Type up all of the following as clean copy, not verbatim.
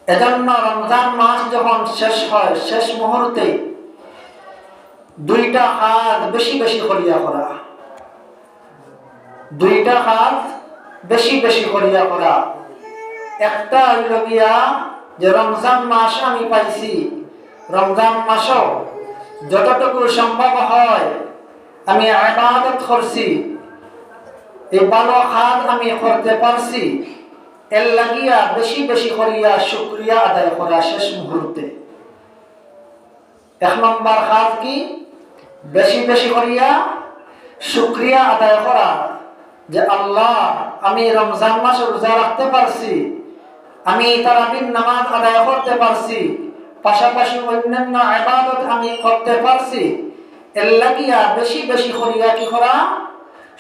এজন্য রমজান মাস যখন শেষ হয়, শেষ মুহূর্তে দুইটা কাজ বেশি বেশি করিয়া করা, দুইটা কাজ বেশি বেশি করিয়া করা। একটা হইল গিয়া যে রমজান মাস আমি পাইছি, রমজান মাসও যতটুকু সম্ভব হয় আমি ইবাদত করছি, এই ভালো কাজ আমি করতে পারছি, এর লাগিয়া বেশি বেশি করিয়া শুকরিয়া আদায় করা শেষ মুহূর্তে। এক নম্বর কাজ কি? বেশি বেশি করিয়া শুকরিয়া আদায় করা যে আল্লাহ, আমি রমজান মাস রোজা রাখতে পারছি, আমি তারাবির নামাজ আদায় করতে পারছি, পাশাপাশি অন্যান্য ইবাদত আমি করতে পারছি, এর লাগিয়া বেশি বেশি করিয়া কি করা?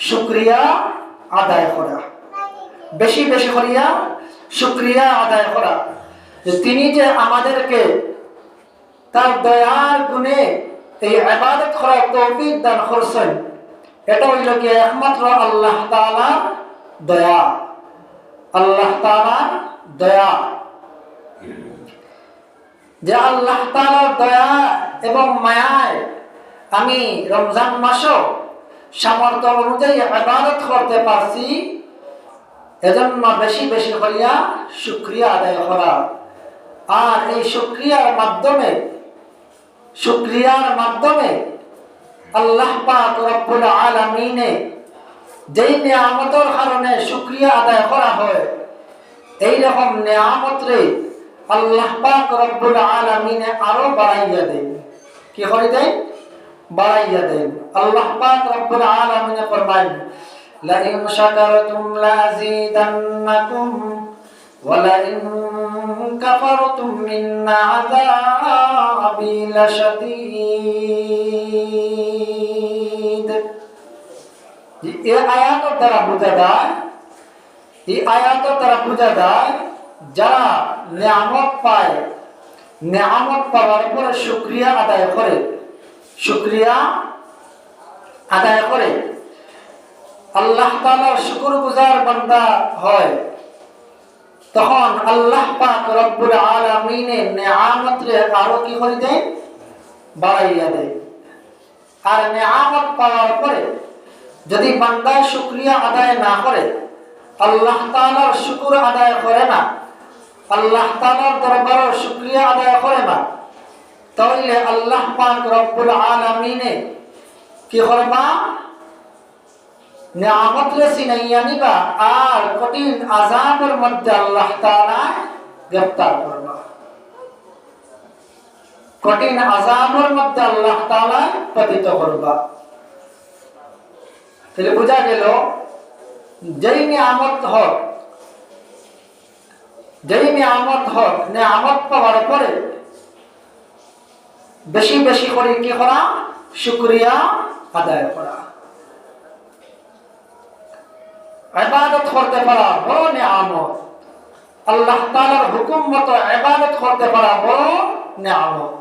শুকরিয়া আদায় করা, বেশি বেশি করিয়া শুকরিয়া আদায় করা যে তিনি যে আমাদেরকে তার দয়ার গুণে এই ইবাদত করার তৌফিক দান করছেন। এটা হইল কি একমাত্র আল্লাহ তাআলার দয়া, আল্লাহ তাআলার দয়া। যে আল্লাহ তাআলার দয়া এবং মায়ায় আমি রমজান মাসও সামর্থ্য অনুযায়ী ইবাদত করতে পারছি, এজন্য বেশি বেশি করিয়া শুকরিয়া আদায় করা। আর এই শুকরিয়ার মাধ্যমে আল্লাহ পাক রব্বুল আলামিনে যেই নিয়ামতের কারণে শুকরিয়া আদায় করা হয়, এই রকম নিয়ামতরে আল্লাহ পাক রব্বুল আলামিনে আরো বাড়াইয়া দেন। কি করে দেন? বাড়াইয়া দেন। আল্লাহ পাক রব্বুল আলামিনে ফরমায়, লাইন শাকারতুম লাযীদান্নাকুম ওয়া লাইন কাফারতুম মিন আযাবি লাশাদীদ। এই আয়াতের দ্বারা বোঝা যায় যারা নিয়ামত পায়, নিয়ামত পাওয়ার পরে শুকরিয়া আদায় করে আল্লাহ তাআলার শুকরগুজার বান্দা হয়, তখন আল্লাহ পাক রব্বুল আলামিনে নিয়ামতরে আরো কি করে দেন? বাড়াইয়া দেন। আর নিয়ামত পাওয়ার পরে যদি বান্দা শুকরিয়া আদায় না করে, আল্লাহ তাআলার শুকর আদায় করে না, আল্লাহ তাআলার দরবারে শুকরিয়া আদায় করে না, তাহলে আল্লাহ পাক রব্বুল আলামিনে কি করবা? নিয়ামতরে ছিনাইয়া নিবা আর কঠিন আযাবের মধ্যে আল্লাহ তাআলা গ্রেফতার করবা, কঠিন আযাবের মধ্যে আল্লাহ তাআলা পতিত করবা। তাহলে বোঝা গেল যেই নিয়ামত হোক, নিয়ামত পাওয়ার পরে বেশি বেশি করে কি করা? শুকরিয়া আদায় করা, ইবাদত করতে পারা বড় নিয়ামত। আল্লাহ তাআলার হুকুম মতো ইবাদত করতে পারা বড় নিয়ামত।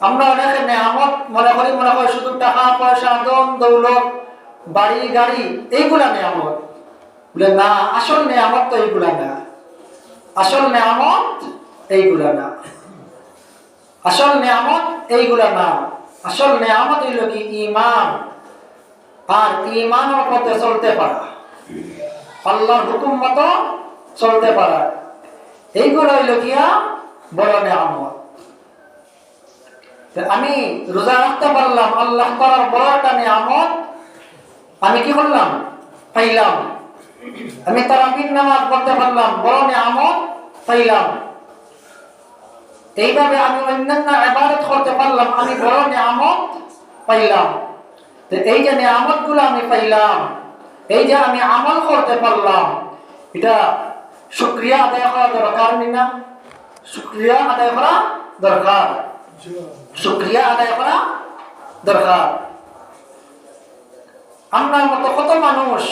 আমরা অনেকে নিয়ামত মনে করি শুধু টাকা পয়সা, ধন দৌলত, বাড়ি গাড়ি, এইগুলা নিয়ামত। বলে না, আসল নিয়ামত তো এইগুলা না, আসল নিয়ামত এইগুলা না, আসল নিয়ামত এইগুলা না। আসল নিয়ামত হইল কি? ঈমান। আর ঈমানের পথে চলতে পারা, আল্লাহর হুকুম মতো চলতে পারা, এইগুলো হইল গিয়া বড় নিয়ামত। আমি রোজা রাখতে পারলাম, আল্লাহ তাআলার বড় একটা নিয়ামত আমি কি করলাম? পাইলাম। আমি তারাবির নামাজ পড়তে পারলাম, বড় নিয়ামত পাইলাম। এইভাবে আমি অন্যান্য ইবাদত করতে পারলাম, আমি বড় নিয়ামত পাইলাম। এই যে নিয়ামত গুলো আমি পাইলাম, এই যে আমি আমল করতে পারলাম, এটা শুকরিয়া আদায় করা দরকার না? শুকরিয়া আদায় করা দরকার, শুকরিয়া আদায় করা দরকার। আপনার মতো কত মানুষ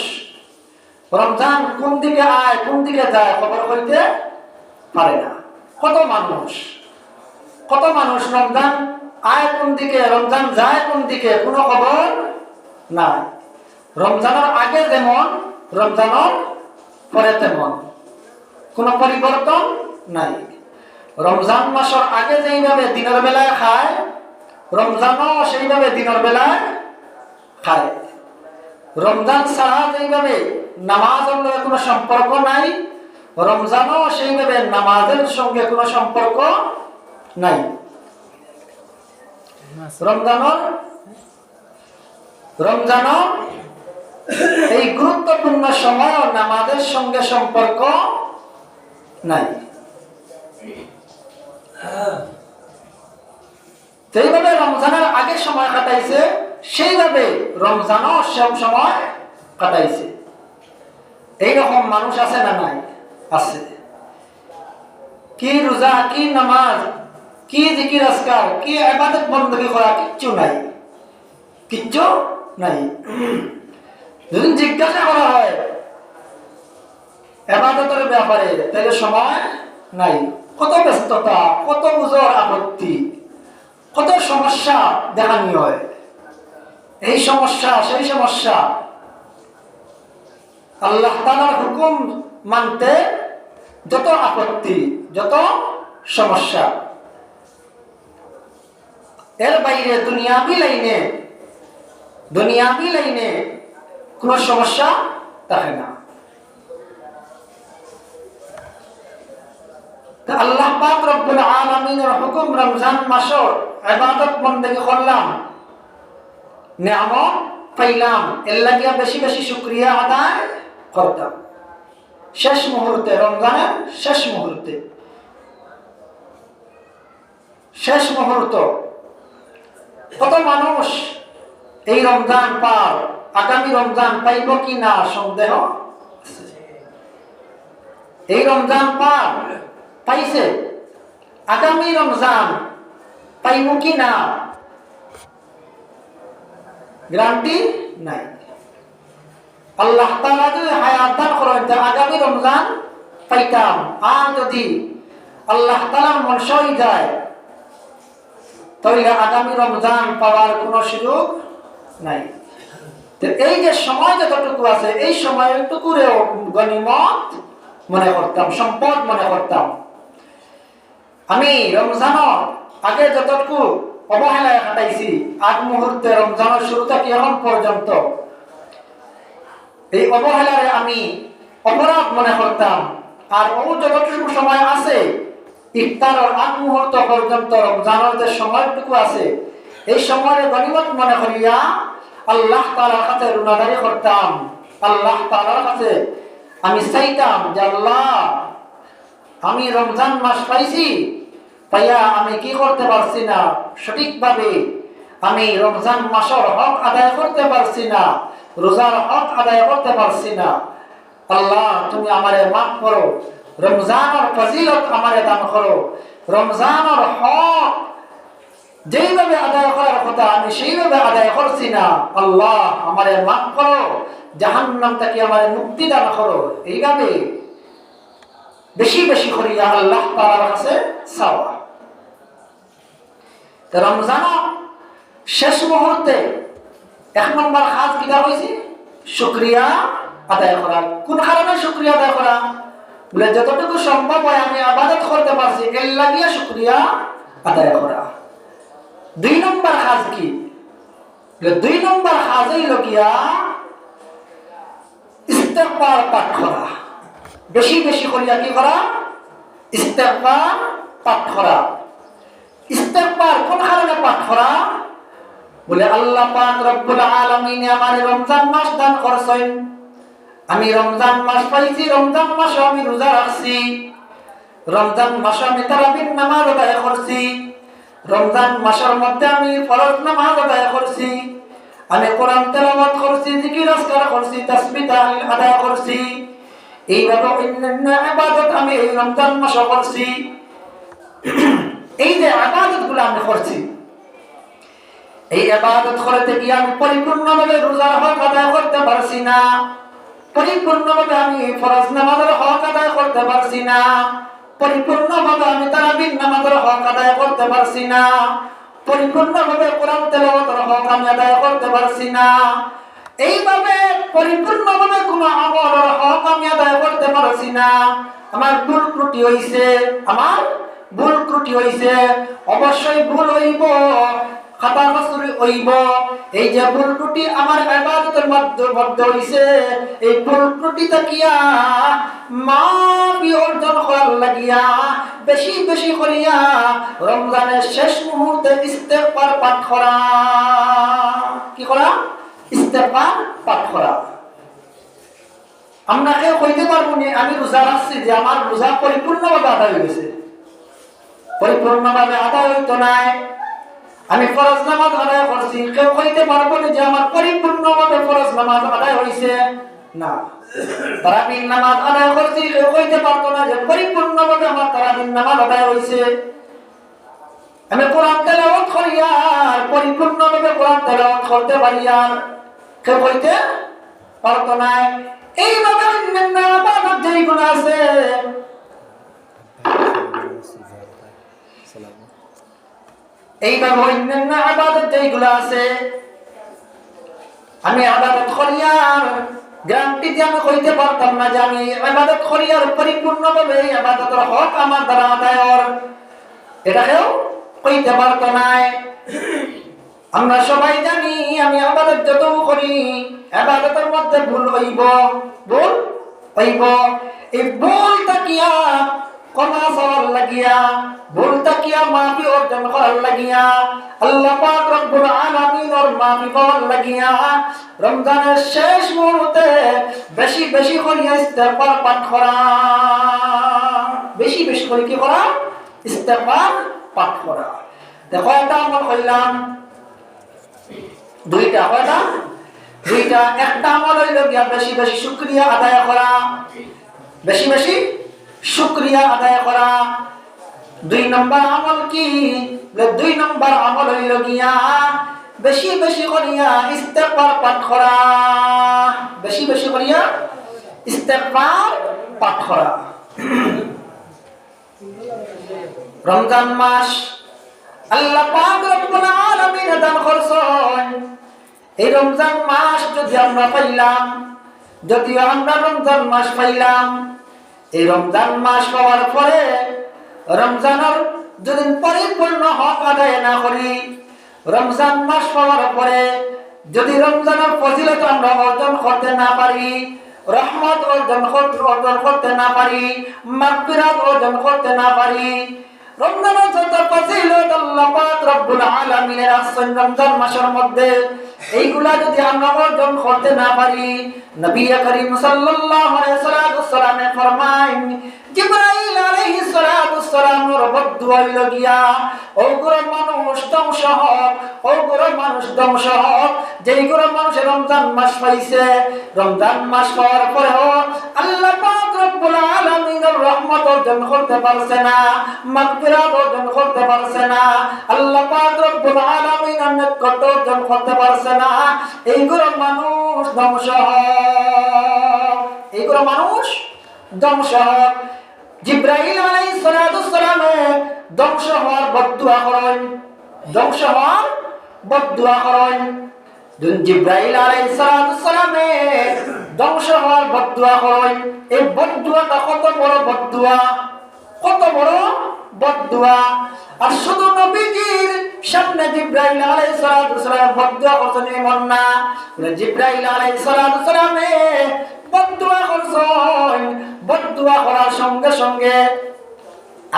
রমজান কোন দিকে আয় কোন দিকে যায় খবর হইতে পারে না। কত মানুষ রমজান আয় কোন দিকে, রমজান যায় কোন দিকে, কোনো খবর নাই। রমজানের আগে যেমন, রমজানের পরে তেমন। কোনো পরিবর্তন নাই। রমজান মাসের আগে যেইভাবে দিনের বেলায় খায়, রমজানও সেইভাবে দিনের বেলায় খায়। রমজান ছাড়া যেইভাবে নামাজের লগে কোনো সম্পর্ক নাই, রমজানও সেইভাবে নামাজের সঙ্গে কোনো সম্পর্ক নাই। রমজানও এই গুরুত্বপূর্ণ সময় নামাজের সঙ্গে সম্পর্ক নাই। যেইভাবে রমজানের আগে সময় কাটাইছে, সেইভাবে রমজানও সব সময় কাটাইছে। এইরকম মানুষ আছে না নাই? আছে। কি রোজা, কি নামাজ, কি জিকির আজকার, কি ইবাদত বندگی করা কিচ্ছু নাই, কিচ্ছু নাই। যদি জিজ্ঞাসা করা হয় ইবাদতের ব্যাপারে, তাহলে সময় নাই। কত ব্যস্ততা, কত উজর আপত্তি, কত সমস্যা দেখানি হয়। এই সমস্যা সেই সমস্যা, আল্লাহ তাআলার হুকুম মানতে যত আপত্তি, যত সমস্যা। এর বাইরে দুনিয়াবি লাইনে কোনো সমস্যা থাকে না। আল্লাহ পাক রব্বুল আলামিনের হুকুম, রমজান মাসের ইবাদত বندگی করলাম, নিয়ামত পাইলাম, এর লাগিয়া বেশি বেশি শুকরিয়া আদায় করতাম। শেষ মুহূর্তে, রমজানের শেষ মুহূর্ত কত মানুষ এই রমজান পার, আগামী রমজান পাইব কি না সন্দেহ। এই রমজান পার পাইছে, আগামী রমজান পাইব কি না গ্যারান্টি নাই। আল্লাহ তাআলা যদি হায়াত দান করেন, আগামী রমজান পাইতাম। আর যদি আল্লাহ তাআলার মনসা হয়ে যায়, তাহলে আগামী রমজান পাওয়ার কোনো সুযোগ নাই। এই যে সময় যতটুকু আছে, এই সময়টুকুরেও গনিমত মনে করতাম, সম্পদ মনে করতাম। আমি রমজানের আগে যতটুকু অবহেলায় কাটাইছি, আগ মুহূর্তে রমজানের শুরু থেকে এখন পর্যন্ত, এই অবহেলারে আমি অপরাধ মনে করতাম। আর ও যতটুকু সময় আছে, ইফতারের আগ মুহূর্ত পর্যন্ত রমজানের যে সময়টুকু আছে, এই সময়ের গনিমত মনে করিয়া আল্লাহ তাআলার কাছে রুনাদারি করতাম। আল্লাহ তাআলার কাছে আমি চাইতাম যে আল্লাহ, আমি রমজান মাস পাইছি, পাইয়া আমি কি করতে পারছি না, সঠিকভাবে আমি রমজান মাসের হক আদায় করতে পারছি না, রোজার হক আদায় করতে পারছি না। আল্লাহ, তুমি আমারে মাফ করো, রমজানের ফজিলত আমারে দান করো। রমজানের হক যেইভাবে আদায় করার কথা আমি সেইভাবে আদায় করছি না, আল্লাহ আমারে মাফ করো, জাহান্নাম থেকে আমারে মুক্তি দান করো। এইভাবে বেশি বেশি করিয়া আল্লাহ তাআলার কাছে চাওয়া। রমজান শেষ মুহূর্তে 1 নম্বর কাজ কিটা হয়েছে? শুকরিয়া আদায় করা। কোন কারণে শুকরিয়া আদায় করা? বলে যতটুকু সম্ভব হয় আমি ইবাদত করতে পারছি, এর লাগিয়া শুকরিয়া আদায় করা। 2 নম্বর কাজ কি? 2 নম্বর কাজই লগিয়া ইস্তেগফার পাঠ করা। বেশি বেশি করিয়া কি করা? ইস্তেগফার পাঠ করা। ইস্তেগফার কোন কারণে পাঠ করা? বলে আল্লাহ পাক রব্বুল আলামিন আমার রমজান মাস দান করছেন। আমি রমজান মাস পাইছি, রমজান মাসে আমি রোজা রাখছি, রমজান মাসে আমি তারাবির নামাজ আদায় করছি, রমজান মাসের মধ্যে আমি ফরজ নামাজ আদায় করছি, আমি কোরআন তেলাওয়াত করছি, জিকির আজকার করছি, তাসবিহ তাহলিল আদায় করছি। এইভাবে অন্যান্য ইবাদত আমি এই রমজান মাসে করছি। এই যে ইবাদতগুলো আমি করছি, এই ইবাদত করতে গিয়ে আমি পরিপূর্ণভাবে রোজার হক আদায় করতে পারছি না, পরিপূর্ণভাবে আমি ফরজ নামাজের হক আদায় করতে পারছি না, পরিপূর্ণভাবে আমি তারাবির নামাজের হক আদায় করতে পারছি না, পরিপূর্ণভাবে কোরআন তেলাওয়াতের হক আমি আদায় করতে পারছি না। এইভাবে পরিপূর্ণভাবে কোন আমলের হক আমি আদায় করতে পারছি পারছি না, আমার ভুল ত্রুটি হইছে, আমার ভুল ত্রুটি হইছে, অবশ্যই ভুল হইব, খাতা কসুরি হইব। এই যে ভুল ত্রুটি আমার ইবাদতের মধ্যে হইছে, এই ভুল ত্রুটি তাকিয়া মাফি অর্জন করার লাগিয়া বেশি বেশি করিয়া রমজানের শেষ মুহূর্তে ইস্তেগফার পাঠ করা। কি করা? ইস্তেগফার পাঠ করা। আমরা কেউ কইতে পারবো না আমি রোজা রাখছি যে আমার রোজা পরিপূর্ণভাবে আদায় হয়ে গেছে। পরিপূর্ণভাবে আদায় হইতো নাই। আমি ফরজ নামাজ আদায় করছি, কেউ কইতে পারবো না যে আমার পরিপূর্ণভাবে ফরজ নামাজ আদায় হইছে না। তারাবির নামাজ আদায় করছি, কেউ কইতে পারতো না যে পরিপূর্ণভাবে আমার তারাবির নামাজ আদায় হইছে। আমি কোরআন তেলাওয়াত করি আর পরিপূর্ণভাবে কোরআন তেলাওয়াত করতে পারি আর কেউ কইতে পারতো না। এইভাবে অন্যান্য ইবাদত যেগুলো আছে, এইভাবে অন্যান্য ইবাদত যেগুলো আছে আমি ইবাদত করি আর গ্যারান্টি দিয়ে আমি কইতে পারতাম না যে আমি ইবাদত করি আর পরিপূর্ণভাবে ইবাদতের হক আমার দ্বারা আদায় হওয়ার, এটা কেউ কইতে পারতো না। আমরা সবাই জানি আমি ইবাদত যত করি ইবাদতের মধ্যে ভুল হইব, ভুল হইব। এই ভুল তাকিয়া ক্ষমা চাওয়ার লাগিয়া, ভুল তাকিয়া মাফি অর্জন করার লাগিয়া, আল্লাহ পাক রব্বুল আলামিনের মাফি পাওয়ার লাগিয়া রমজানের শেষ মুহূর্তে বেশি বেশি করিয়া ইস্তেগফার পাঠ করা। বেশি বেশি করে কি করা? ইস্তেগফার পাঠ করা। দেখো এটা আমল কইলাম দুইটা, কয়টা? দুইটা। একটা আমল হইল গিয়া বেশি বেশি শুকরিয়া আদায় করা, বেশি বেশি শুকরিয়া আদায় করা। দুই নম্বর আমল কি? দুই নম্বর আমল হইল গিয়া বেশি বেশি করিয়া ইস্তেগফার পাঠ করা, বেশি বেশি করিয়া ইস্তেগফার পাঠ করা। রমজান মাস আল্লাহ পাক রব্বুল আলামিন দান করছেন। এই রমজান মাস যদি আমরা পাইলাম, যদিও আমরা রমজান মাস পাইলাম, এই রমজান মাস পাওয়ার পরে রমজানের যদি পরিপূর্ণ হক আদায় না করি, রমজান মাস পাওয়ার পরে যদি রমজানের ফজিলত আমরা অর্জন করতে না পারি, রহমত অর্জন করতে না পারি, মাগফিরাত অর্জন করতে না পারি, রমজানের যত ফজিলত আল্লাহ পাক রব্বুল আলামিনের রাখছেন রমজান মাসের মধ্যে, এইগুলা যদি আমরা অর্জন করতে না পারি, নবী করিম সাল্লাল্লাহু আলাইহি ওয়াসাল্লাম ফরমায়েন জিবরাইল আলাইহিস সালামের বদদুয়া হইল গিয়া ওগুলো মানুষ ধ্বংস হোক, ওগুলো মানুষ ধ্বংস হোক যেইগুলো মানুষ রমজান মাস পাইছে, রমজান মাস পাওয়ার পরেও আল্লাহ পাক রব্বুল আলামিনের রহমত অর্জন করতে পারছে না, মাগফিরাত অর্জন করতে পারছে না, আল্লাহ পাক রব্বুল আলামিনের নিকট অর্জন করতে পারছে না, এইগুলো মানুষ ধ্বংস হোক, এইগুলো মানুষ ধ্বংস হোক। জিবরাইল আলাইহিস সালাম ধ্বংস হওয়ার বদদুয়া করেন, ধ্বংস হওয়ার বদদুয়া করেন। জিবরাইল আলাইহিস সালাম ধ্বংস হওয়ার বদদুয়া করেন। এই বদদুয়াটা কত বড় বদদুয়া, কত বড় বদদুয়া। আর শুধু নবীজির সামনে জিবরাইল আলাইহিস সালাম বদদুয়া করছেন এমন না, জিবরাইল আলাইহিস সালাম বদদুয়া করছেন, বদদুয়া করার সঙ্গে সঙ্গে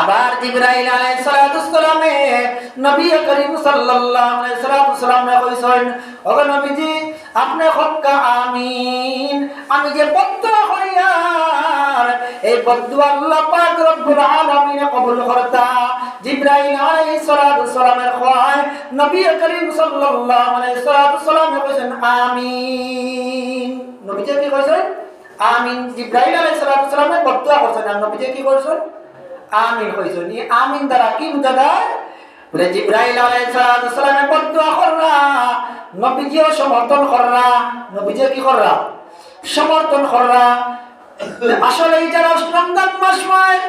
আবার জিবরাইল আলাইহিস সালাম নবী করিম সাল্লাল্লাহু আলাইহি ওয়াসাল্লাম কইছেন, ওগো নবীজি আপনি হক্কা আমিন, আমি যে বদদুয়া করি আর এই বদদুয়া আল্লাহ পাক রব্বুল আলামিন কবুল করতা। জিবরাইল আলাইহিস সালামের কয় নবী করিম সাল্লাল্লাহু আলাইহি ওয়াসাল্লাম কইছেন আমিন। নবীজি কি কইছেন? আমিন। জিবরাইল আলাইহিস সালামের বদদুয়া করছেন আর নবীজি কি কইছেন? আমিন কইছেন। এই আমিন দ্বারা কি বুঝা যায়? বলে জিবরাইল আলাইহিস সালামের বদদুয়া কররা, নবীজিও সমর্থন কররা, নবীজি কি কররা? সমর্থন কররা। আসলে যারা রমজান মাস পায়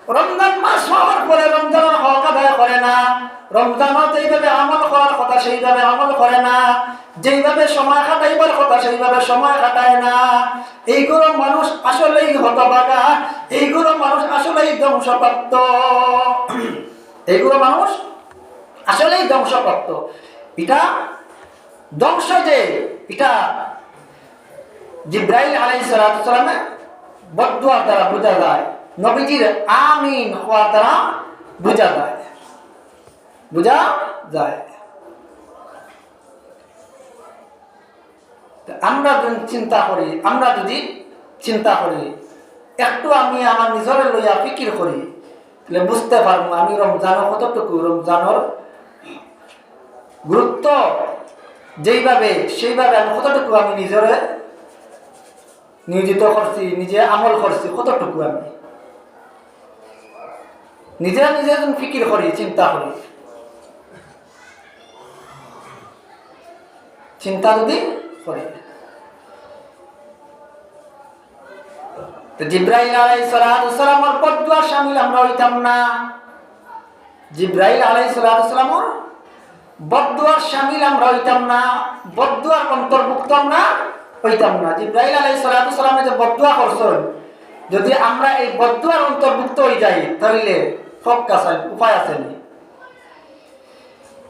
রমজান মাস হওয়ার পরে রমজানের হক আদায় করে না, রমজানও যেইভাবে আমল করার কথা সেইভাবে আমল করে না, যেইভাবে সময় কাটাইবার কথা সেইভাবে সময় কাটায় না। এইগুলো মানুষ আসলেই হতভাগা, এইগুলো মানুষ আসলেই ধ্বংসপ্রাপ্ত, এইগুলো মানুষ আসলেই ধ্বংসপ্রাপ্ত। এটা ধ্বংস যে এটা জিবরাইল আলাইহিস সালামের বদদুয়া দ্বারা বোঝা যায়, নবীজির আমিন হওয়ার দ্বারা বোঝা যায়। আমরা যদি চিন্তা করি একটু আমি আমার নিজের লইয়া ফিকির করি, তাহলে বুঝতে পারবো আমি রমজানের কতটুকু, রমজানের গুরুত্ব যেইভাবে সেইভাবে আমি কতটুকু আমি নিজরে নিয়োজিত করছি, নিজে আমল করছি, কতটুকু আমি নিজে ফিকির করি, চিন্তা যদি করি। জিবরাইল আলাইহিস সালামের বদদুয়া শামিল আমরা হইতাম না, জিবরাইল আলাইহিস সালামের বদদুয়ার শামিল আমরা হইতাম না, বদদুয়ার অন্তর্ভুক্ত আমরা হইতাম না। জিবরাইল আলাইহিস সালামে যে বদদুয়া করছেন, যদি আমরা এই বদদুয়ার অন্তর্ভুক্ত হয়ে যাই তাহলে উপায় আছে নি?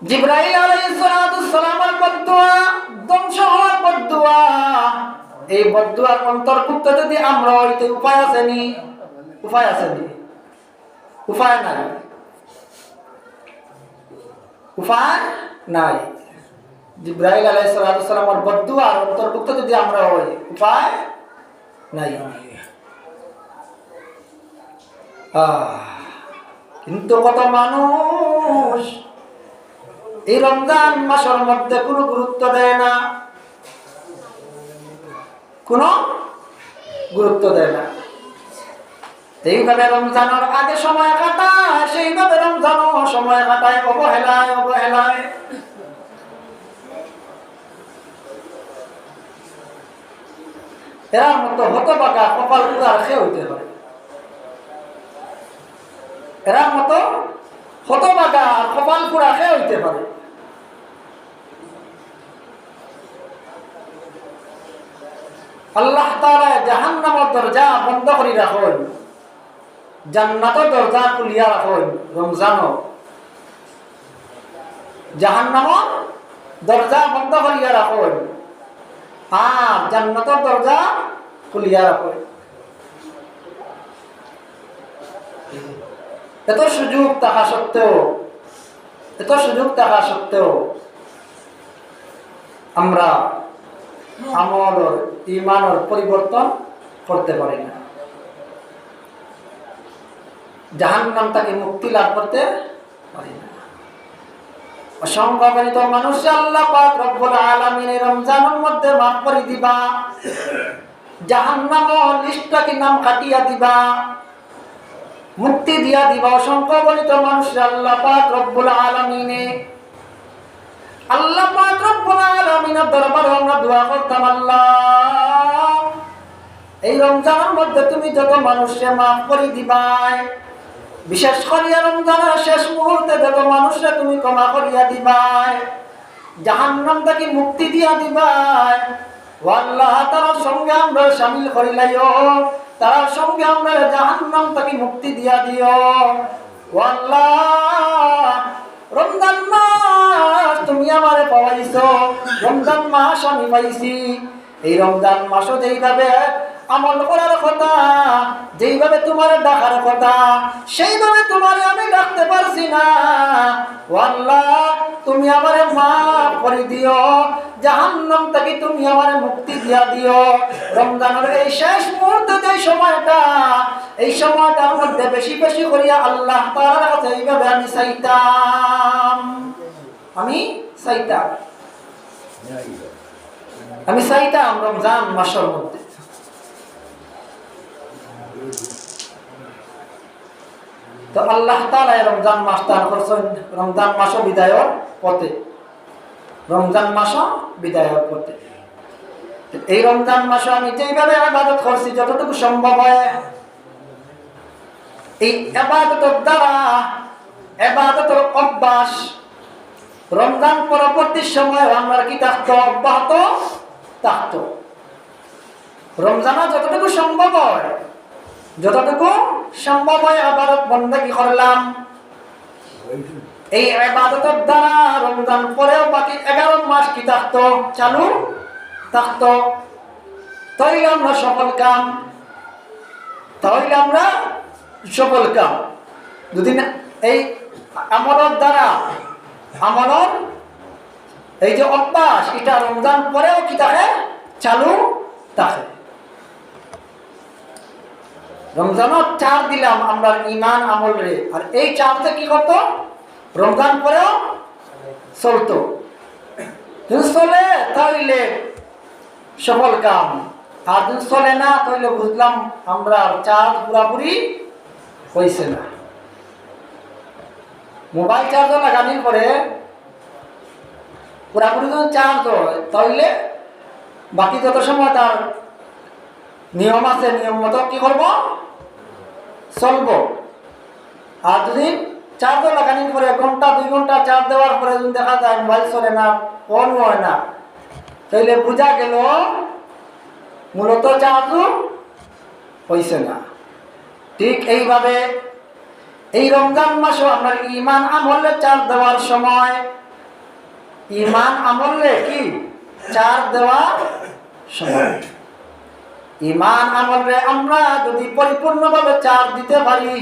জিবরাইল আলাইহিস সালামের বদদুয়া ধ্বংস হওয়ার বদদুয়া, এই বদদুয়ার অন্তর্ভুক্ত যদি আমরা হইতে উপায় আছে নি? উপায় নাই। জিবরাইল আলাইহিস সালামের বদদুয়ার অন্তর্ভুক্ত যদি আমরা হই, উপায় নাই। কিন্তু কত মানুষ এই রমজান মাসের মধ্যে কোনো গুরুত্ব দেয় না, এইভাবে রমজানের আগে সময় কাটায়, সেইভাবে রমজানও সময় কাটায় অবহেলায়। এর মতো হতভাগা কপাল পুরার খেয়ে হইতে পারে, এরা মতো হতভাগা কপাল পুরা খেয়ে হইতে পারে। আল্লাহ তাআলা জাহান্নামের দরজা বন্ধ করে রাখেন, জান্নাতের দরজা খুলিয়া রাখেন। রমজানও জাহান্নামের দরজা বন্ধ করিয়া রাখেন আর জান্নাতের দরজা খুলিয়া রাখেন। এত সুযোগ থাকা সত্ত্বেও আমরা আমল ঈমানের পরিবর্তন করতে পারি না, জাহান্নাম থেকে মুক্তি লাভ করতে পারি না। অসংখ্য মানুষ আল্লাহ পাক রব্বুল আলামিন রমজানের মধ্যে মাফ করে দিবা, জাহান্নামের লিস্টটাকে নাম কাটিয়া দিবা, মুক্তি দিয়া দিবা। অসংখ্য মানুষ আল্লাহ পাক রব্বুল আলামিনের দরবারে আমরা দোয়া করতাম, আল্লাহ এই রমজানের মধ্যে তুমি যত মানুষকে মাফ করে দিবাই, বিশেষ করিয়া রমজানের শেষ মুহূর্তে যত মানুষকে তুমি ক্ষমা করিয়া দিবাই, জাহান্নাম থেকে মুক্তি দিয়া দিবাই। ও আল্লাহ তার সঙ্গে আমরা শামিল করিলাইও, তার সঙ্গে আমরা জাহান্নাম থেকে মুক্তি দিয়া দিও। ও আল্লাহ রমজান মাস তুমি আমারে পাওয়াইছো, রমজান মাস আমি পাইছি, এই রমজান মাসও যেইভাবে আমল করার কথা, যেইভাবে তোমার ডাকার কথা, সেইভাবে তোমার আমি ডাকতে পারছি না। ও আল্লাহ তুমি আমারে মাফ করে দিও, জাহান্নাম থেকে তুমি আমারে মুক্তি দিয়া দিও। রমজানের এই শেষ মুহূর্তে যে সময়টা, এই সময়টার মধ্যে বেশি বেশি করিয়া আল্লাহ তাআলার কাছে এইভাবে আমি চাইতাম রমজান মাসের মধ্যে। তো আল্লাহ তাআলা রমজান মাস দান করছেন, রমজান মাসও বিদায়ের পথে। এই রমজান মাসে আমি যেইভাবে ইবাদত করছি যতটুকু সম্ভব হয়, এই ইবাদতের দ্বারা ইবাদতের অভ্যাস রমজান পরবর্তী সময় আমরা কি থাকতো অব্যাহত থাকতো। রমজানে যতটুকু সম্ভব হয় ইবাদত বন্দেগী করলাম। এই ইবাদতের দ্বারা রমজান পরেও বাকি 11 মাস কি থাকতো চালু থাকতো। তাইলে আমরা সফল কাম যদি এই আমলের দ্বারা আমলের এই যে অভ্যাস এটা রমজান পরেও কি থাকে চালু থাকে। রমজানত 4 দিলাম আমরা ঈমান আমল রে, আর এই 4তে কি করতো রমজান পরেও চলতো। যদি চলে তাইলে সফল কাম, আর যদি চলে না তাইলে বুঝলাম আমরা 4 পুরাপুরি হয়েছে না। মোবাইল চার্জও লাগানোর পরে পুরাপুরি যদি চার্জ হয় তাহলে বাকি যত সময় তার নিয়ম আছে নিয়ম মতো কি করবো চলবো। আর যদি চার্জও লাগানোর পরে 1 ঘন্টা 2 ঘন্টা চার্জ দেওয়ার পরে যদি দেখা যায় মোবাইল চলে না, অন হয় না, তাহলে বোঝা গেল মূলত চার্জও হয়েছে না। ঠিক এইভাবে এই রমজান মাসও আপনার ঈমান আমলে চার্জ দেওয়ার সময় ঈমান আমলে কি চার্জ দেওয়ার সময় ঈমান আমলে আমরা যদি পরিপূর্ণভাবে চার্জ দিতে পারি,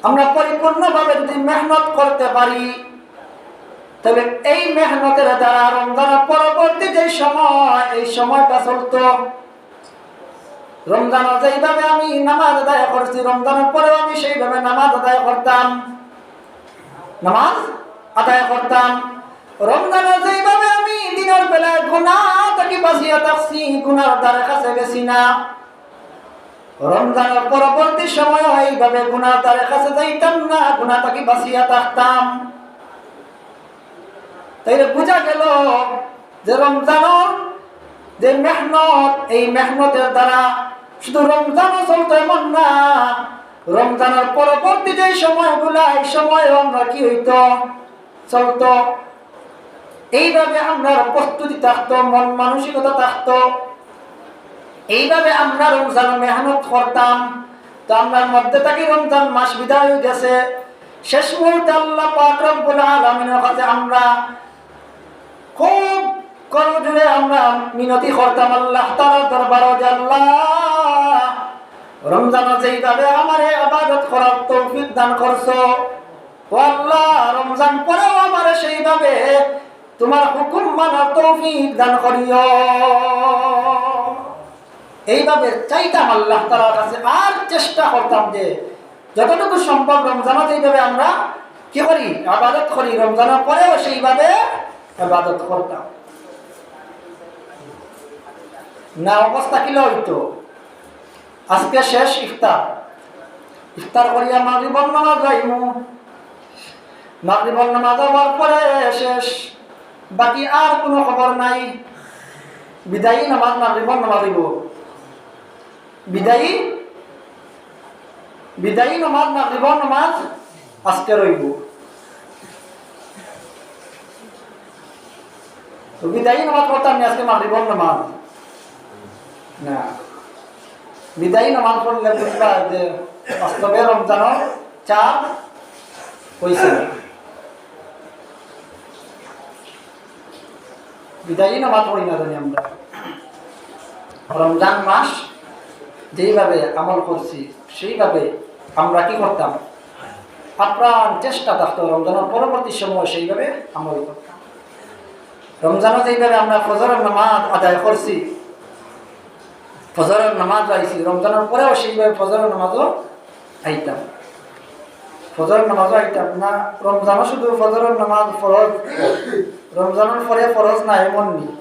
আমরা পরিপূর্ণভাবে যদি মেহনত করতে পারি, তাহলে এই মেহনতের দ্বারা রমজানের পরবর্তী যে সময় এই সময়টা চলতো। রমজানে যেইভাবে আমি নামাজ আদায় করছি রমজানের পরেও আমি সেইভাবে নামাজ আদায় করতাম। রমজানে যেইভাবে আমি দিনের বেলায় গুনাহ থেকে বাঁচিয়ে থাকছি, গুনার দ্বারা কাছে গেছি না, রমজানের পরবর্তী সময় এইভাবে গুনার দ্বারা কাছে যাইতাম না, গুনাহ থেকে বাঁচিয়ে থাকতাম। তাইলে বোঝা গেল যে রমজানের যে মেহনত এই মেহনতের দ্বারা শুধু রমজানও চলতো এমন না, রমজানের পরবর্তী যে সময়গুলা এই সময় আমরা কি হইতো চলতো। এইভাবে আমরা প্রস্তুতি থাকতো, মন মানসিকতা থাকতো, এইভাবে আমরা রমজান মেহনত করতাম। তো আমরা মধ্যে থাকি রমজান মাস বিদায় হয়ে গেছে, শেষ মুহূর্তে আল্লাহ পাক রব্বুল আলামিনের কাছে আমরা খুব করজোরে আমরা মিনতি করতাম আল্লাহ তাআলার দরবারে, যে আল্লাহ রমজানে যেইভাবে আমারে ইবাদত করার তৌফিক দান করছো, ও আল্লাহ রমজান পরেও আমারে সেইভাবে তোমার হুকুম মানার তৌফিক দান করিও। এইভাবে চাইতাম আল্লাহ তাআলার কাছে, আর চেষ্টা করতাম যে যতটুকু সম্ভব রমজানে যেইভাবে আমরা কি করি ইবাদত করি, রমজানের পরেও সেইভাবে ইবাদত করতাম না। অবস্থা কি হইতো, আজকে শেষ ইফতার করিয়া মাগরিবের নামাজ যাইমু, মাগরিবের নামাজ হওয়ার পরে শেষ, বাকি আর কোনো খবর নাই। বিদায়ী নামাজ মাগরিবের নামাজ হইব, বিদায়ী নামাজ মাগরিবের নামাজ আজকে রইব। তো বিদায়ী নামাজ পড়তাম না আজকে মাগরিবের নামাজ না। বিদায়ী নামাজ পড়লে বুঝবা যে বাস্তবে রমজানের 4 হয়েছে। বিদায়ী নামাজ পড়ি না জানি আমরা। রমজান মাস যেইভাবে আমল করছি সেইভাবে আমরা কি করতাম, আপ্রাণ চেষ্টা থাকতো রমজানের পরবর্তী সময় সেইভাবে আমল করতাম। রমজানে যেইভাবে আমরা ফজরের নামাজ আদায় করছি, ফজরের নামাজ আইছি, রমজানের পরেও সেইভাবে ফজরের নামাজও আইতাম। ফজরের নামাজও আইতাম না। রমজানও শুধু ফজরের নামাজ ফরজ, রমজানের পরে ফরজ না এমন নেই।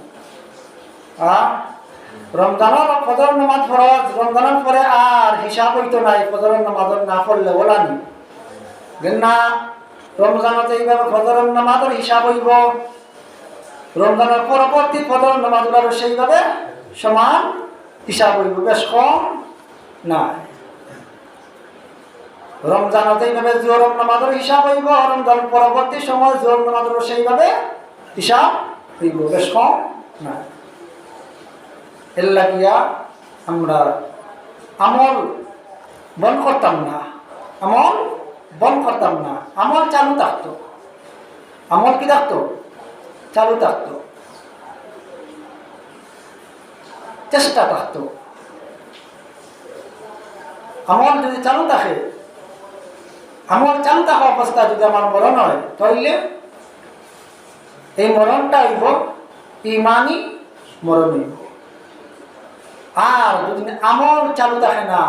রমজানের ফজরের নামাজ ফরজ, রমজানের পরে আর হিসাব হইতো নাই ফজরের নামাজের না পড়লে বলা নি না। রমজানত এইভাবে ফজরের নামাজের হিসাব হইব, রমজানের পরবর্তী ফজরের নামাজগুলো সেইভাবে সমান হিসাব হইব, বেশ কম না। রমজানতে এইভাবে জোহর নামাজের হিসাব হইব, রমজান পরবর্তী সময় জোহর নামাজেরও সেইভাবে হিসাব হইব, বেশ কম না। এর লাগিয়া আমরা আমল বন্ধ করতাম না, আমল বন্ধ করতাম না, আমল চালু থাকতো। আমল কি থাকতো? চালু থাকতো, চেষ্টা থাকতো। আমল যদি চালু থাকে, আমল চালু থাকা অবস্থা যদি আমার মরণ হয়, তাহলে এই মরণটা হইব ইমানি মরণ হইব। আর যদি আমল চালু থাকে না,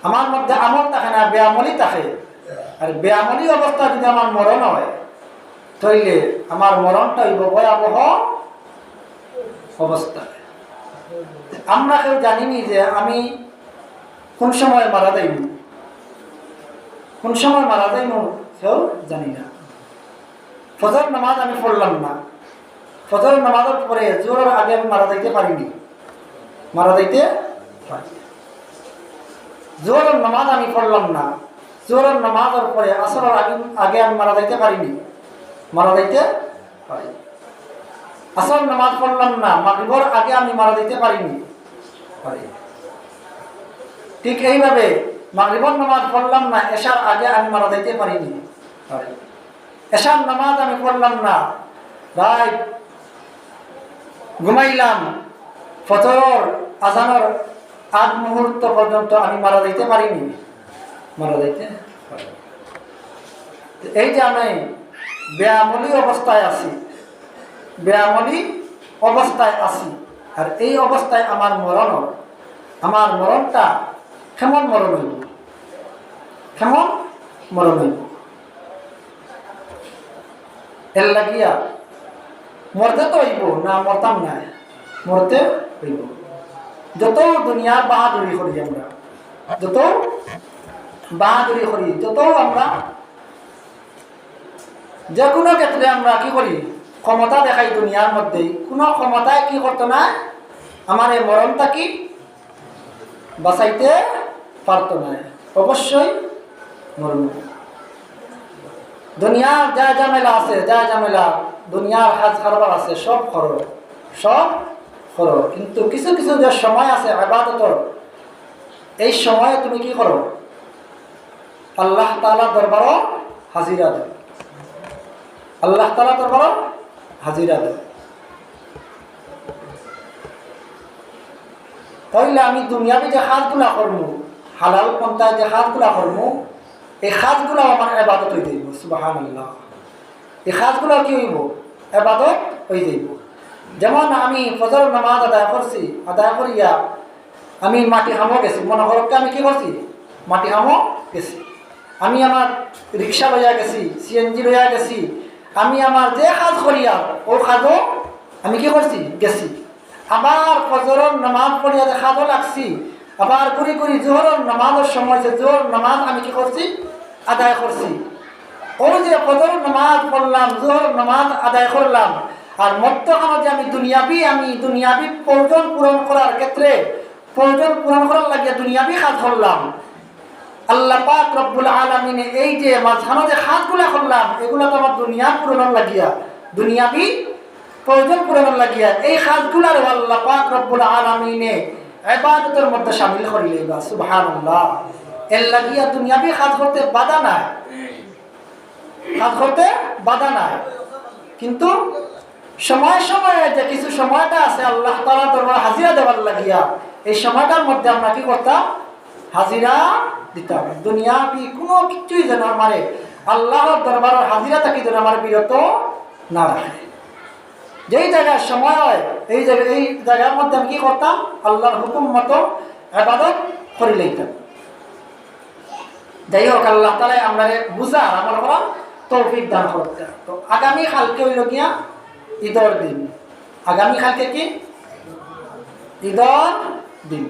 আমার মধ্যে আমল থাকে না, বেআমলি থাকে, আর বেআমলি অবস্থা যদি আমার মরণ হয়, তাহলে আমার মরণটা হইব ভয়াবহ অবস্থা। আমরা কেউ জানিনি যে আমি কোন সময় মারা যাইব, কোন সময় মারা যাইব কেউ জানি না। ফজর নামাজ আমি পড়লাম না, ফজর নামাজের পরে জোহরের আগে আমি মারা যাইতে পারিনি, মারা যাইতে পারি। জোহরের নামাজ আমি পড়লাম না, জোহরের নামাজের পরে আসরের আগে আমি মারা যাইতে পারিনি, মারা যাইতে পারি। আসর নামাজ পড়লাম না, মাগরিবের আগে আমি মারা যাইতে পারিনি, পারি। ঠিক এইভাবে মাগরিবের নামাজ পড়লাম না, এশার আগে আমি মারা যাইতে পারিনি, পারি। এশার নামাজ আমি পড়লাম না, রাত ঘুমাইলাম, ফজর আজানের আগ মুহূর্ত পর্যন্ত আমি মারা যাইতে পারিনি, মারা যাইতে পারি। এই যে আমি বেআমলি অবস্থায় আছি, বেআমলি অবস্থায় আছি, আর এই অবস্থায় আমার মরণ, আমার মরণটা কেমন মরণ হইব, কেমন মরণ হইব। এর লাগিয়া মরতে তো হইব না, মরতাম না, মরতে হইব। যত দুনিয়ার বাহাদুরি করি আমরা, যত বাহাদুরি করি, যত আমরা যে কোনো ক্ষেত্রে আমরা কি করি, ক্ষমতা দেখাই দুনিয়ার মধ্যে, কোনো ক্ষমতায় কি করতো না, আমার এই মরণটা কি বাঁচাইতে পারতো না, অবশ্যই মরণ। দুনিয়ার যা ঝামেলা আছে, যা ঝামেলা দুনিয়ার কাজ কারবার আছে, সব করো, সব করো, কিন্তু কিছু কিছু যে সময় আছে ইবাদতের, এই সময়ে তুমি কি করো, আল্লাহ তাআলার দরবারে হাজিরা দাও, আল্লাহ তাআলার দরবারে হাজিরা দাও। তাইলে আমি দুনিয়াবি যে কাজগুলা করবো, হালাল পন্থায় যে কাজগুলা করবো, এই কাজগুলো আমার ইবাদত হয়ে যাইব। সুবহানাল্লাহ, এই কাজগুলো কি হইব, ইবাদত হয়ে যাইব। যেমন আমি ফজর নামাজ আদায় করছি, আদায় করিয়া আমি মাটি হামো গেছি, মনে করকে আমি কি করছি, মাটি হামো গেছি, আমি আমার রিক্সা লইয়া গেছি, সিএনজি লইয়া গেছি, আমি আমার যে কাজ করিয়া ও কাজও আমি কি করছি, গেছি। আবার ফজরের নামাজ পড়িয়া যে কাজও লাগছি, আবার ঘুরি ঘুরি জোহরের নামাজের সময় যে জোহর নামাজ আমি কি করছি, আদায় করছি। ওই যে ফজর নামাজ পড়লাম, জোহর নামাজ আদায় করলাম, আর মধ্যখানে যে আমি দুনিয়াবি প্রয়োজন পূরণ করার ক্ষেত্রে, প্রয়োজন পূরণ করার লাগিয়ে দুনিয়াবি কাজ করলাম, আল্লাহ পাক রব্বুল আলামিনে এই যে মাঝখানে যে কাজগুলা করলাম, এগুলা তো আমার দুনিয়া পূরণের লাগিয়া, দুনিয়াবি প্রয়োজন পূরণের লাগিয়া, এই কাজগুলার আল্লাহ পাক রব্বুল আলামিনে ইবাদতের মধ্যে শামিল করিলে বা সুবহানাল্লাহ। এর লাগিয়া দুনিয়াবি কাজ করতে বাধা নাই, কাজ করতে বাধা নাই, কিন্তু সময় সময়ে যে কিছু সময়টা আছে আল্লাহ তাআলা দরবারে হাজিরা দেওয়ার লাগিয়া, এই সময়টার মধ্যে আমরা কি করতাম, হাজিরা দিতাম। দুনিয়াবি কোনো কিছুই যেন আমারে আল্লাহর দরবারের হাজিরা থাকি যেন আমার বিরত না রাখে। যেই জায়গায় সময় হয় এই জায়গার মধ্যে আমি কি করতাম, আল্লাহর হুকুম মতো ইবাদত করে লইতাম। যাই হোক, আল্লাহ তাআলা আমরা বুঝার আমল করার তৌফিক দান করতে। তো আগামী কালকে হইল গিয়া ঈদের দিন, আগামী কালকে কি ঈদের দিন।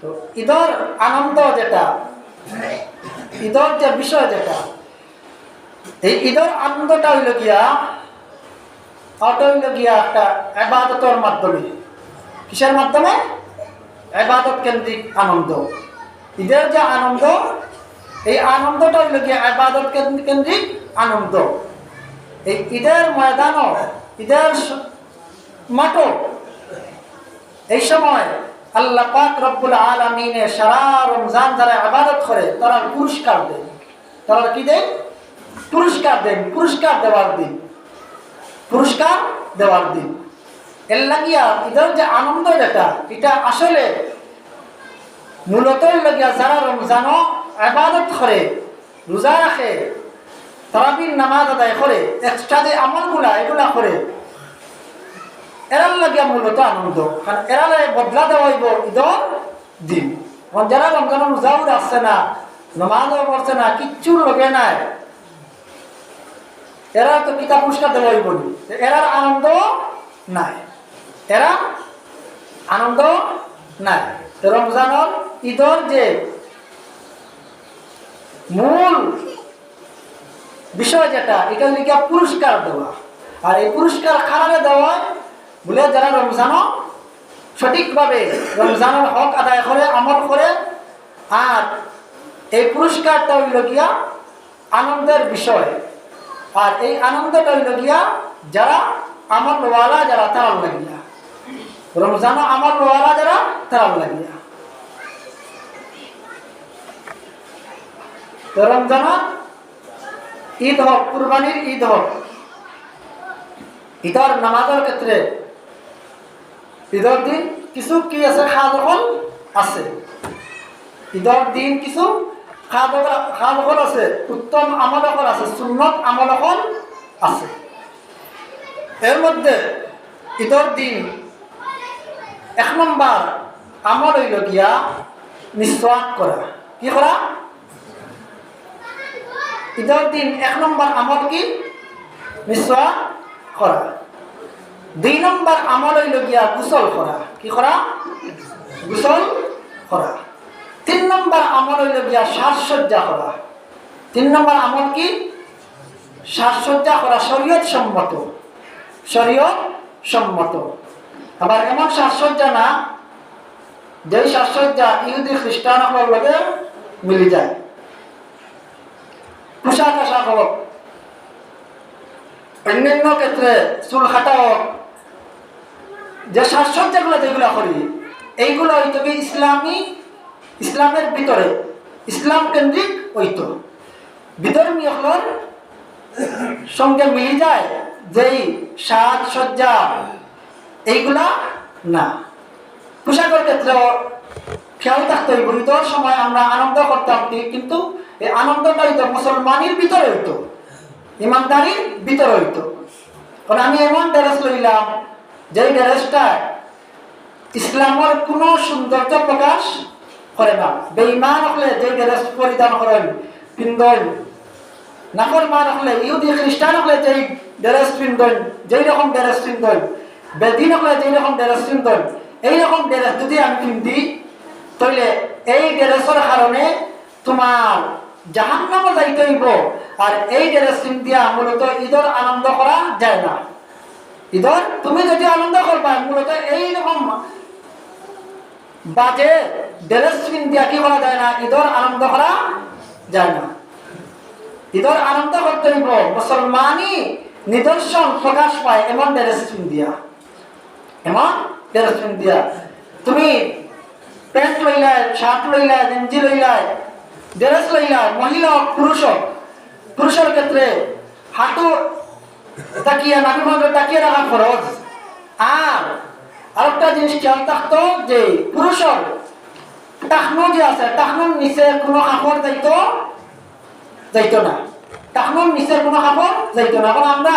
তো ঈদের আনন্দ যেটা, ঈদের যে বিষয় যেটা, এই ঈদের আনন্দটা হইল গিয়া, ওটা হইল গিয়া একটা ইবাদতের মাধ্যমে। কিসের মাধ্যমে? ইবাদত কেন্দ্রিক আনন্দ। ঈদের যে আনন্দ, এই আনন্দটা হইল গিয়ে ইবাদত কেন্দ্রিক আনন্দ। এই ঈদের ময়দানও, ঈদের মাঠও, এই সময় আল্লাহ পাক রব্বুল আলামিনে সারা রমজান যারা ইবাদত করে তারা পুরস্কার দেন। তারা কি দেন? পুরস্কার দেন। পুরস্কার দেওয়ার দিন, পুরস্কার দেওয়ার দিন। এর লাগিয়া ঈদের যে আনন্দ যেটা, এটা আসলে মূলত লাগিয়া যারা রমজানও ইবাদত করে, রোজা রাখে, তারাবির নামাজ আদায় করে, এক্সট্রা যে আমলগুলা এগুলা করে, এরার লাগিয়া মূলত আনন্দ। কারণ এরা বদলা দেওয়া হইব ঈদের দিন। যারা রমজানের রোজাও রাখছে না, নামাজও পড়ছে না, কিচ্ছুর লগে নাই, এরা তো কিতাব পুরস্কার দেওয়া হইব, এরার আনন্দ নাই, এরা আনন্দ নাই। রমজানের ঈদের যে মূল বিষয় যেটা, এটা লিখা পুরস্কার দেওয়া। আর এই পুরস্কার খারাপে দেওয়া বলে যারা রমজানও সঠিকভাবে রমজানের হক আদায় করে, আমল করে, আর এই পুরস্কারটা হইল গিয়া আনন্দের বিষয়। আর এই আনন্দটা হইল গিয়া যারা আমলওয়ালা, যারা তারার লাগিয়া, রমজানও আমলওয়ালা যারা তারার লাগিয়া। রমজান ঈদ হোক, কুরবানির ঈদ হোক, ঈদের নামাজের ক্ষেত্রে ঈদের দিন কিছু কি আছে, খাদখল আছে। ঈদের দিন কিছু খাদখল আছে, উত্তম আমলখল আছে, সুন্নত আমলখল আছে। এর মধ্যে ঈদের দিন 1 নম্বর আমল হইল গিয়া মিসওয়াক করা। কি করা? ঈদের দিন 1 নম্বর আমল কি? মিসওয়াক করা। 2 নম্বর আমল হইল গিয়া গোসল করা। কি করা? গোসল করা। 3 নম্বর আমল হইল গিয়া সাজসজ্জা করা। 3 নম্বর আমল কি? সাজসজ্জা করা, শরীয়ত সম্মত, শরীয়ত সম্মত। আবার এমন সাজসজ্জা না যে সাজসজ্জা ইহুদি খ্রিস্টান লগে মিলে যায়। পোশাক আশাক হোক, অন্যান্য ক্ষেত্রে চুল কাটা হোক, যে সাজসজ্জাগুলো যেগুলো করি, এইগুলো হইতো কি ইসলামের ভিতরে, ইসলাম কেন্দ্রিক হইতো। বিধর্মীয়গুলোর সঙ্গে মিলে যায় যেই সাজসজ্জা, এইগুলা না। পোশাকের ক্ষেত্রেও খেয়াল থাকতে হইব। ঈদের সময় আমরা আনন্দ করতাম ঠিক, কিন্তু এই আনন্দটা হইতো মুসলমানের ভিতরে হইতো, ইমানদারির ভিতরে হইতো। কারণ আমি এমন ড্রেস লইলাম যে ড্রেসটা ইসলামের কোনো সৌন্দর্য প্রকাশ করে না। বেঈমান হলে যে ড্রেস পরিধান করেন, পিন্ধন, নাফরমান হলে, ইহুদি খ্রিস্টান হলে যেই ড্রেস পিন্ধন, যেই রকম ড্রেস পিন্ধন, বেদিন হলে যেই রকম ড্রেস পিন্ধন, এইরকম ড্রেস যদি আমি পিন্ধি, তাহলে এই ড্রেসের কারণে তোমার জাহান্নামে যাইতে হইব। আর এই ড্রেস পিন্ধিয়া মূলত ঈদের আনন্দ করা যায় না। ঈদের তুমি যদি আনন্দ করবা, মূলত এইরকম বাজে ড্রেস পিন্ধিয়া কি করা যায় না, ঈদের আনন্দ করা যায় না। ঈদের আনন্দ করতে হইব মুসলমানই নিদর্শন প্রকাশ পায় এমন ড্রেস পিন্ধিয়া, এমন ড্রেস পিন্ধিয়া। তুমি প্যান্ট লইলাই, শার্ট লইলাই, গেঞ্জি লইলাই, ড্রেস লইলাই, মহিলা হোক পুরুষ হোক, পুরুষের ক্ষেত্রে হাঁটু তাকিয়ে, নাভি মধ্যে তাকিয়ে রাখা ফরজ। আর আরেকটা জিনিস খেয়াল থাকতো যে পুরুষের টাকনো যে আছে, টাকনোর নিচে কোনো কাপড় যাইতো না, টাকনোর নিচে কোনো কাপড় যাইতো না। এখন আমরা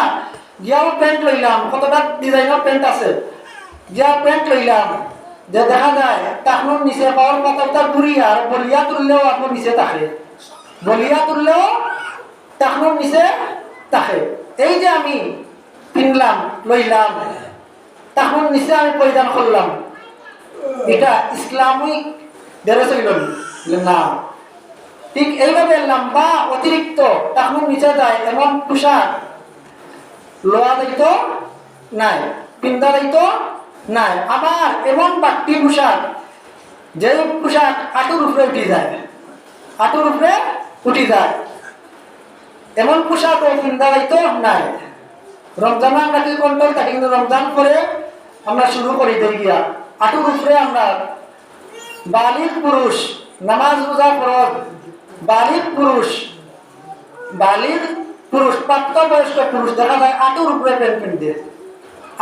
গিয়াও প্যান্ট লইলাম, কতটা ডিজাইনের প্যান্ট আছে, গিয়া প্যান্ট লইলাম, যে দেখা যায় টাকনোর নিচে পাওয়ার পাতা ঘুরি, আর বলিয়া তুললেও আপনার নিচে থাকে, বলিয়া তুললেও টাকনোর নিচে থাকে। এই যে আমি কিনলাম, লইলাম, টাকনোর নিচে আমি পরিধান করলাম, এটা ইসলামিক ড্রেস হইল না। ঠিক এইভাবে লম্বা অতিরিক্ত টাকনোর নিচে যায় এমন পোশাক লোয়া যাইত নাই, পিন্ধা যাইত নাই। আবার এমন বাড়তি পোশাক, যে পোশাক হাঁটুর উপরে উঠে যায়, হাঁটুর উপরে উঠি যায়। এমন পোশাক ও কিনদারাই তো নাই। রমজানে আমরা কি কন্ট্রোল থাকি, কিন্তু রমজান করে আমরা শুরু করি দেখিয়া আটুর উপরে আমরা বালিগ পুরুষ নামাজ রোজা ফরজ, বালিগ পুরুষ প্রাপ্তবয়স্ক পুরুষ দেখা যায় আটুর উপরে প্যান্ট পিনতে,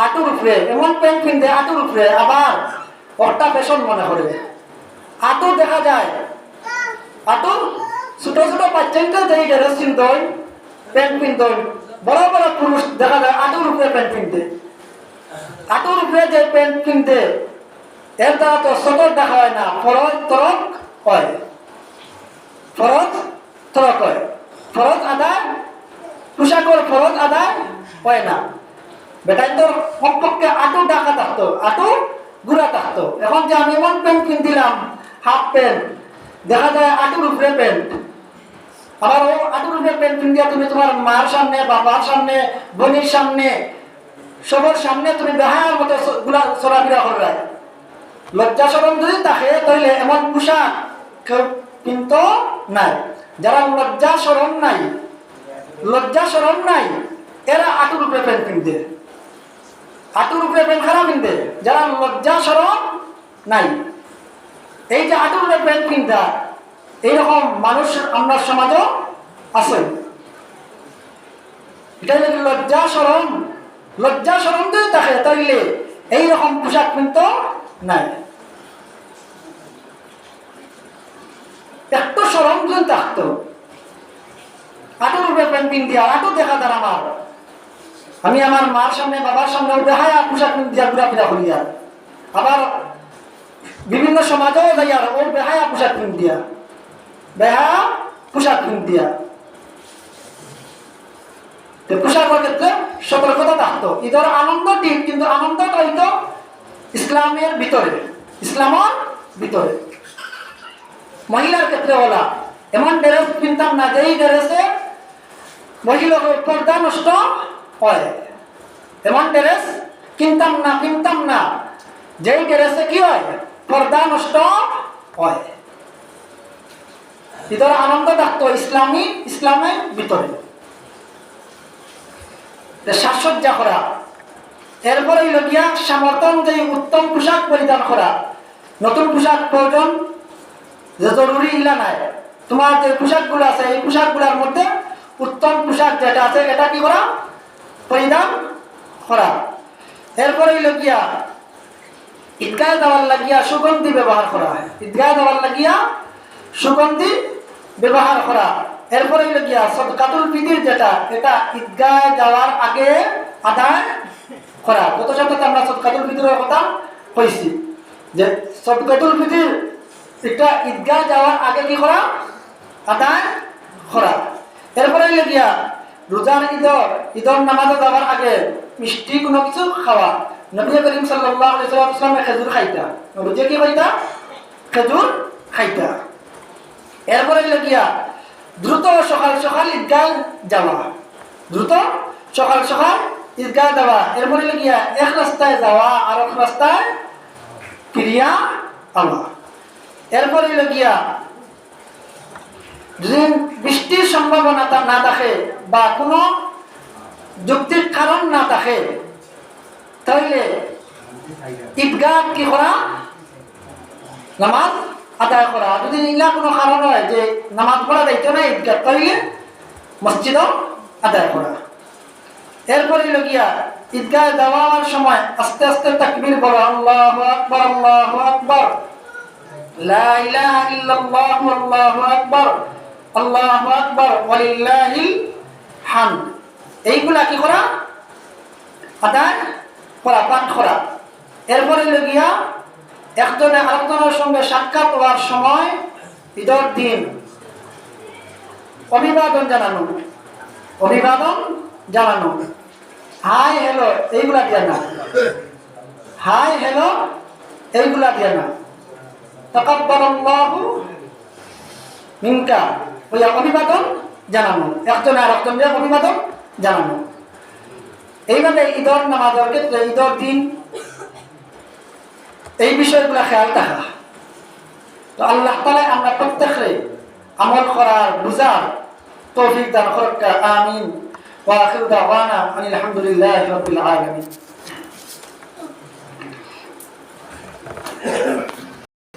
আটুর উপরে এমন প্যান্ট পিনতে আটুর উপরে, আবার একটা ফ্যাশন মনে করে। আটু দেখা যায়, আটু ছোট ছোট বাচ্চাকে যে ড্রেস কিনতেন প্যান্ট কিনতেন, বড় বড় পুরুষ দেখা যায় আটুর উপরে প্যান্ট কিনতে, আটুর উপরে যে প্যান্ট কিনতে এর দ্বারা তো সদর দেখা হয় না, ফরজ তরক হয়, ফরজ তরক হয়, ফরজ আদায় পোশাকের ফরজ আদায় হয় না। বেটাই তো কমপক্ষে আটু ডাকা থাকতো, আটু গুড়া থাকতো। এখন যে আমি এমন প্যান্ট কিনছিলাম হাফ প্যান্ট, দেখা যায় আটুর উপরে প্যান্ট, আবার ও আটুর উপরে প্যান্ট কিন দিয়া তুমি তোমার মার সামনে, বাবার সামনে, বোনের সামনে, সবার সামনে তুমি বেহায়ার মতো চলাফেরা করবে। লজ্জা শরম যদি থাকে তাহলে এমন পোশাক কেউ কিন্তু নাই। যারা লজ্জা শরম নাই এরা আটুর উপরে প্যান্ট কিনতে, আটুর উপরে প্যান্ট খারাপ কিনতে। যারা লজ্জা শরম নাই, এই যে আটুর উপরে প্যান্ট কিনতে, এইরকম মানুষ আমরা সমাজও আছে। এটা লজ্জা শরম যদি থাকে তাইলে এইরকম পোশাক কিন্তু নাই। একটু শরম যদি থাকতো, আটুর উপরে প্যান্ট কিন দিয়া, আটু দেখা দার আমার, আমি আমার মার সামনে বাবার সামনে বেহায়া পোশাক দিয়া ঘুরাফেরা করি, আর আবার বিভিন্ন সমাজেও যাই আর ও বেহায়া পোশাক কিন দিয়া, বেহায়া পোশাক কিন দিয়া। পোশাকের ক্ষেত্রে সতর্কতা থাকতো। ঈদের আনন্দ ঠিক, কিন্তু আনন্দটা হইতো ইসলামের ভিতরে, ইসলামের ভিতরে। মহিলার ক্ষেত্রে বলা এমন ড্রেস কিনতাম না যেই ড্রেসে মহিলার পর্দা নষ্ট হয়, এমন ড্রেস কিনতাম না যেই ড্রেসে কি হয় পর্দা নষ্ট হয়। ঈদের আনন্দ থাকতো ইসলামের ভিতরে। সাজসজ্জা করা, এরপরে লগিয়া সামর্থ্য অনুযায়ী উত্তম পোশাক পরিধান করা। নতুন পোশাক প্রয়োজন যে জরুরি ইলা নাই, তোমার যে পোশাকগুলো আছে এই পোশাকগুলোর মধ্যে উত্তম পোশাক যেটা আছে এটা কি করা, পরিধান করা। এরপরে লগিয়া ঈদগাহ দেওয়ার লাগিয়া সুগন্ধি ব্যবহার করা, ঈদগাহ দেওয়ার লাগিয়া সুগন্ধি ব্যবহার করা। এরপরে লগিয়া সদকাতুল ফিতর যেটা, এটা ঈদগাহ যাওয়ার আগে আদায় করা। গত সপ্তাহে আমরা সদকাতুল ফিতরের কথা কইছি যে সদকাতুল ফিতর এটা ঈদগাহ যাওয়ার আগে কি করা, আদায় করা। এরপরে লগিয়া রোজার ঈদের নামাজে যাওয়ার আগে মিষ্টি কোনো কিছু খাওয়া। নবী করিম সাল্লাল্লাহু আলাইহি ওয়াসাল্লাম খেজুর খাইতা, নবী কি খাইতা, খেজুর খাইতা। এরপরে লগিয়া দ্রুত সকাল ঈদগাহ যাওয়া, দ্রুত সকাল ঈদগাহ যাওয়া। এরপরে লগিয়া এক রাস্তায় যাওয়া আর এক রাস্তায় ফিরিয়া আওয়া। এরপরে লগিয়া যদি বৃষ্টির সম্ভাবনা না থাকে বা কোনো যুক্তির কারণ না থাকে তাহলে ঈদগাহ কি করা, নামাজ আদায় করা। যদি ইলা কোনো কারণ হয় যে নামাজ পড়া যাইতো না ঈদগাহ, তাহলে মসজিদও আদায় করা। এরপরে লগিয়া ঈদগাহ যাওয়ার সময় আস্তে আস্তে তাকবীর বলা, আল্লাহু আকবার আল্লাহু আকবার, লা ইলাহা ইল্লাল্লাহু আল্লাহু আকবার আল্লাহু আকবার ওয়ালিল্লাহিল হামদ। এইগুলা কি করা, আদায় করা, পাঠ করা। এরপরে লগিয়া একজনে আরেকজনের সঙ্গে সাক্ষাৎ হওয়ার সময় ঈদের দিন অভিবাদন জানানো, হাই হ্যালো এইগুলা দিয়ে না, হাই হ্যালো এইগুলা দিয়ে না, তাকাব্বালাল্লাহু মিনকা ওইয়া অভিবাদন জানানো, একজনে আরেকজনকে অভিবাদন জানানো। এইভাবে ঈদের নামাজের ক্ষেত্রে ঈদের দিন এই বিষয়গুলো খেয়াল থাকা। তো আল্লাহ তাআলা আমরা প্রত্যেককে আমল করার বুঝার তৌফিক দান করুক। আমিন। ওয়া আখিরু দাওয়ানা আনিল হামদুলিল্লাহি রাব্বিল আলামিন।